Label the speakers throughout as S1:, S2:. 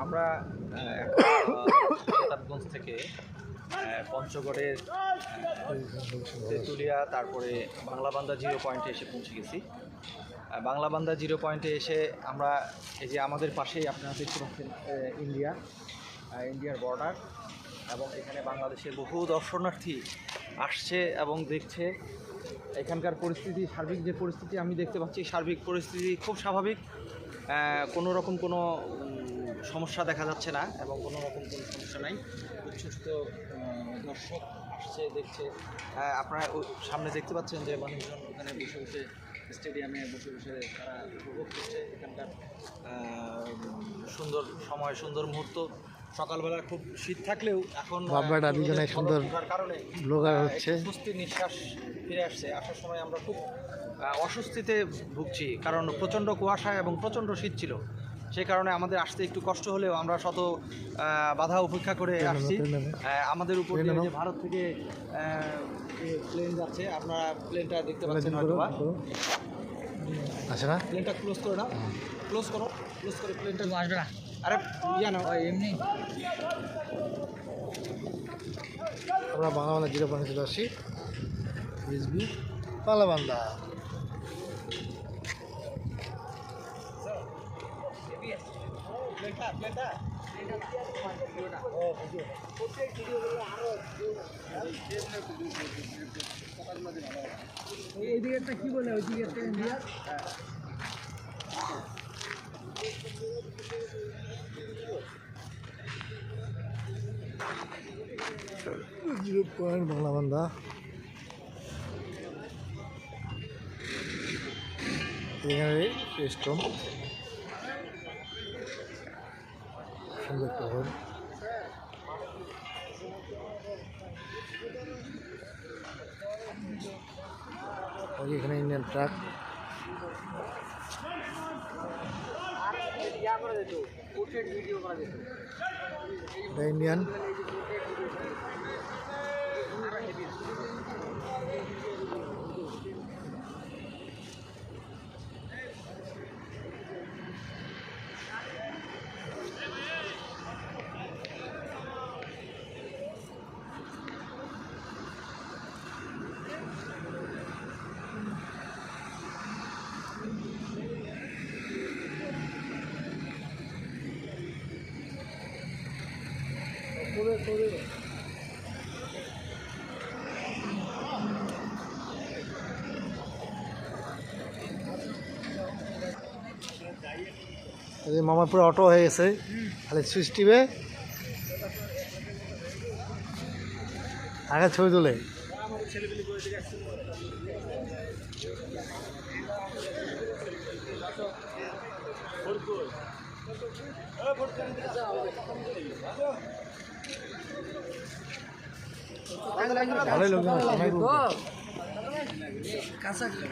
S1: আমরা প্রতাপগঞ্জ থেকে পঞ্চগড়ের তেঁতুলিয়া তারপরে বাংলাবান্ধা জিরো পয়েন্টে এসে পৌঁছে গেছি। বাংলাবান্ধা জিরো পয়েন্টে এসে আমরা এই যে আমাদের পাশেই আপনারা দেখতে পাচ্ছেন ইন্ডিয়ার বর্ডার, এবং এখানে বাংলাদেশের বহু দর্শনার্থী আসছে এবং দেখছে। এখানকার পরিস্থিতি, সার্বিক যে পরিস্থিতি আমি দেখতে পাচ্ছি, সার্বিক পরিস্থিতি খুব স্বাভাবিক, কোনো রকম কোনো সমস্যা দেখা যাচ্ছে না এবং কোনো রকম কোনো সমস্যা নাই। উচ্ছ্বসিত দর্শক আসছে, দেখছে। আপনারা সামনে দেখতে পাচ্ছেন যে মানুষজন ওখানে বসে বসে স্টেডিয়ামে বসে বসে তারা উপভোগ করছে এখানকার সুন্দর সময়, সুন্দর মুহূর্ত। সকালবেলা খুব শীত থাকলেও এখন
S2: সুন্দর
S1: কারণে স্বস্তির নিঃশ্বাস ফিরে আসছে। আসার সময় আমরা খুব অস্বস্তিতে ভুগছি, কারণ প্রচণ্ড কুয়াশা এবং প্রচণ্ড শীত ছিল। সেই কারণে আমাদের আসতে একটু কষ্ট হলেও আমরা শত বাধা উপেক্ষা করে আসছি। আমাদের উপর যে ভারত থেকে প্লেন যাচ্ছে, আপনারা প্লেনটা দেখতে পাচ্ছেন হয়তো বা।
S2: আচ্ছা না,
S1: প্লেনটা ক্লোজ করে নাও, ক্লোজ করো, ক্লোজ করে প্লেনটা আসবে না। আরে ইয়া না, এমনি
S2: আমরা বাংলাবান্ধা জিরো পয়েন্টে চলে আসছি। বাংলাবান্ধা
S1: এই দিকেরটা কি বলে, ওই দিকেরটা ইন্ডিয়া।
S2: Zero point Banglabandha. এখানে রেস্টরুম, সুন্দর একটা হল। এখানে ইন্ডিয়ান ট্রাক, ইন্ডিয়ান মামারপুর অটো হয়ে গেছে, খালি সুইচ টিপে আগে ছবি তোলে। ভালোই লোকজন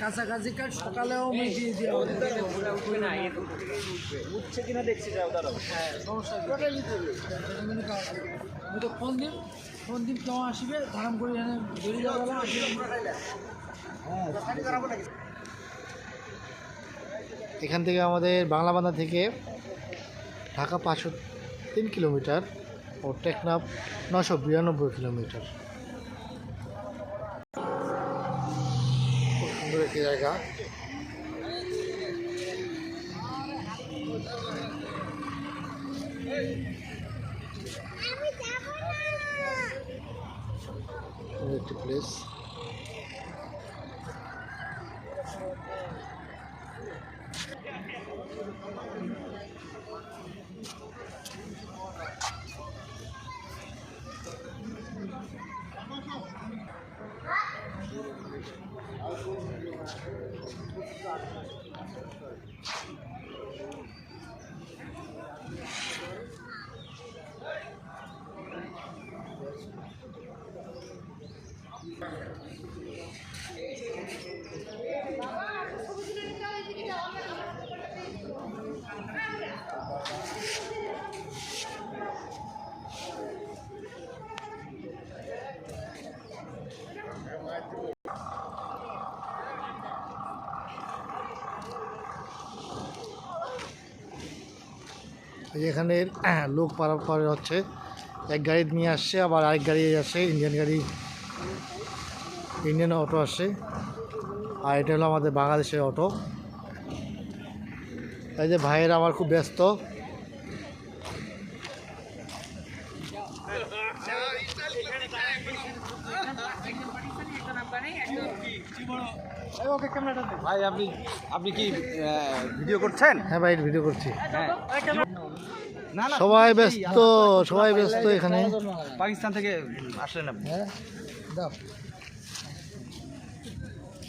S1: কাছাকাছি কাজ সকালেও মিটিয়ে দিয়ে উঠছে কিনা দেখছি, যাও দাঁড়াও। হ্যাঁ, সমস্যা তো ফোন দিন কেমন আসবে, ধারাম করে এখানে বেরিয়ে যাওয়া।
S2: এখান থেকে আমাদের বাংলাবান্ধা থেকে ঢাকা 503 কিলোমিটার ও টেকনাফ 992 কিলোমিটার। খুব সুন্দর একটি জায়গা। একটি প্লেস। এই যে এখানে লোক পারাপার হচ্ছে, এক গাড়ি নিয়ে আসছে, আবার আরেক গাড়ি আসছে, ইন্ডিয়ান অটো আসছে। আর এটা হলো আমাদের বাংলাদেশের অটো। এই যে ভাইয়েরা আমার খুব ব্যস্ত।
S1: ভাই আপনি আপনি কি ভিডিও করছেন?
S2: হ্যাঁ ভাই, ভিডিও করছি।
S1: হ্যাঁ। না না,
S2: সবাই ব্যস্ত, সবাই ব্যস্ত এখানে।
S1: পাকিস্তান থেকে আসলেন আপনি?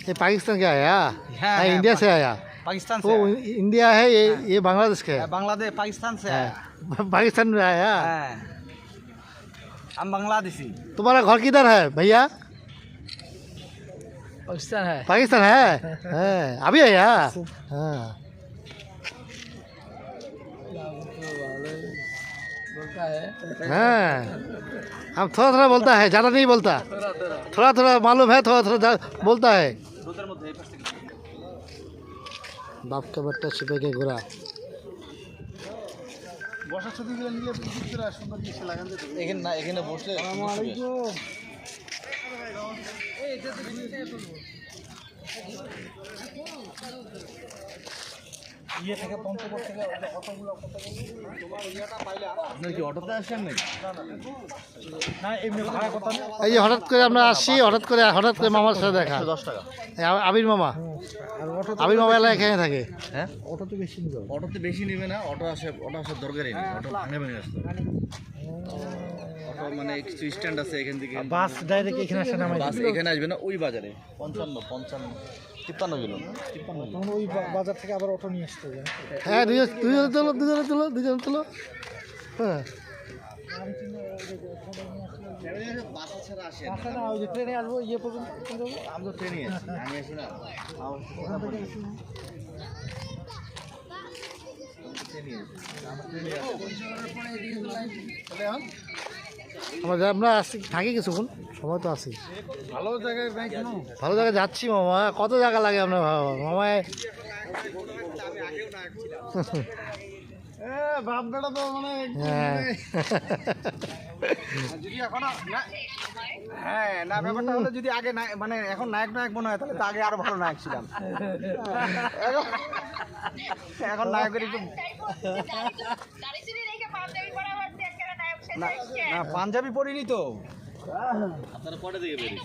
S2: ये पाकिस्तान का आया?
S1: हाँ,
S2: हाँ,
S1: हाँ,
S2: इंडिया से आया।
S1: पाकिस्तान से
S2: वो
S1: आया।
S2: इंडिया है, ये बांग्लादेश का है।
S1: बांग्लादेश पाकिस्तान से आया।
S2: पाकिस्तान में आया।
S1: हाँ। हम बांग्लादेशी।
S2: तुम्हारा घर किधर है भैया?
S3: पाकिस्तान है।
S2: पाकिस्तान है? हाँ, अभी आया? हाँ।
S3: बोलता है
S2: हाँ, हम थोड़ा थोड़ा बोलता है, ज़्यादा नहीं बोलता। थोड़ा थोड़ा मालूम है, थोड़ा थोड़ा बोलता है। बाप का बट्टा छिपे के घोड़ा।
S1: এখানে না, এখানে বসলে আপনার কি অটোতে আসেন নাকি? না এমনি ভাড়া কত?
S2: এই যে হঠাৎ করে আমরা আসছি, হঠাৎ করে মামার সাথে দেখা।
S1: 10 টাকা।
S2: এই আবির মামা, আবির মামা এলাকায় এখানে থাকে।
S1: হ্যাঁ, অটোতে বেশি নেবে না, অটো আসার দরকারই নেই, অটো ভাঙে ভেঙে আসতো। অটো মানে কিছু স্ট্যান্ড আছে এখান থেকে,
S2: বাস ডাইরেক্ট এখানে আসে না?
S1: বাস এখানে আসবে না, ওই বাজারে 55 53 কিলো।
S2: ওই বাজার থেকে আবার অটো নিয়ে আসতে হবে। হ্যাঁ, দুজনে তোলো। হ্যাঁ,
S1: বাস ছাড়া আসে
S2: না, ওই যে ট্রেনে আসবো, ইয়ে পর্যন্ত
S1: আমি তো ট্রেনে আছি, আমি আসি না।
S2: আমরা আসছি, থাকি কিছুক্ষণ, সময় তো আছি।
S1: ভালো জায়গায় নাই কেন?
S2: ভালো জায়গায় যাচ্ছি মামা, কত জায়গা লাগে আপনার মামায়?
S1: বাপটা তো মানে
S2: হ্যাঁ,
S1: যদি এখন হ্যাঁ না, ব্যাপারটা হলো যদি আগে মানে এখন নায়ক মনে হয়, তাহলে তো আগে আরো ভালো নায়ক ছিলাম। এখন নায়কের একটু না, পাঞ্জাবি পরিনি তো। আপনারা পরে দিকে বেরিয়ে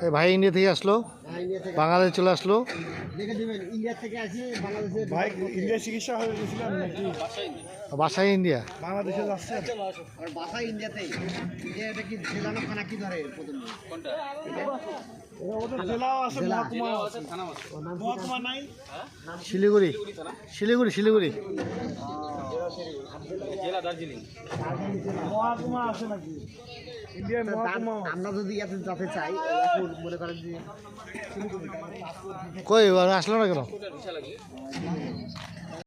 S2: এই ভাই ইন্ডিয়া থেকে আসলো, বাংলাদেশ চলে আসলো। বাসায় ইন্ডিয়া,
S3: बांग्लादेश যাচ্ছে।
S4: বাসা ইন্ডিয়াতে। এটা কি জেলা না থানা কি ধরে প্রথমে? কোনটা?
S3: জেলাও আছে, মহকুমাও আছে, মহকুমা নাই।
S2: শিলিগুড়ি।
S1: জেলা দার্জিলিং।
S3: মহকুমা আছে নাকি? ইন্ডিয়ার মহকুমা।
S4: আমরা যদি এত যেতে চাই, এখন মনে করেন যে
S2: কই আসলো না কেন?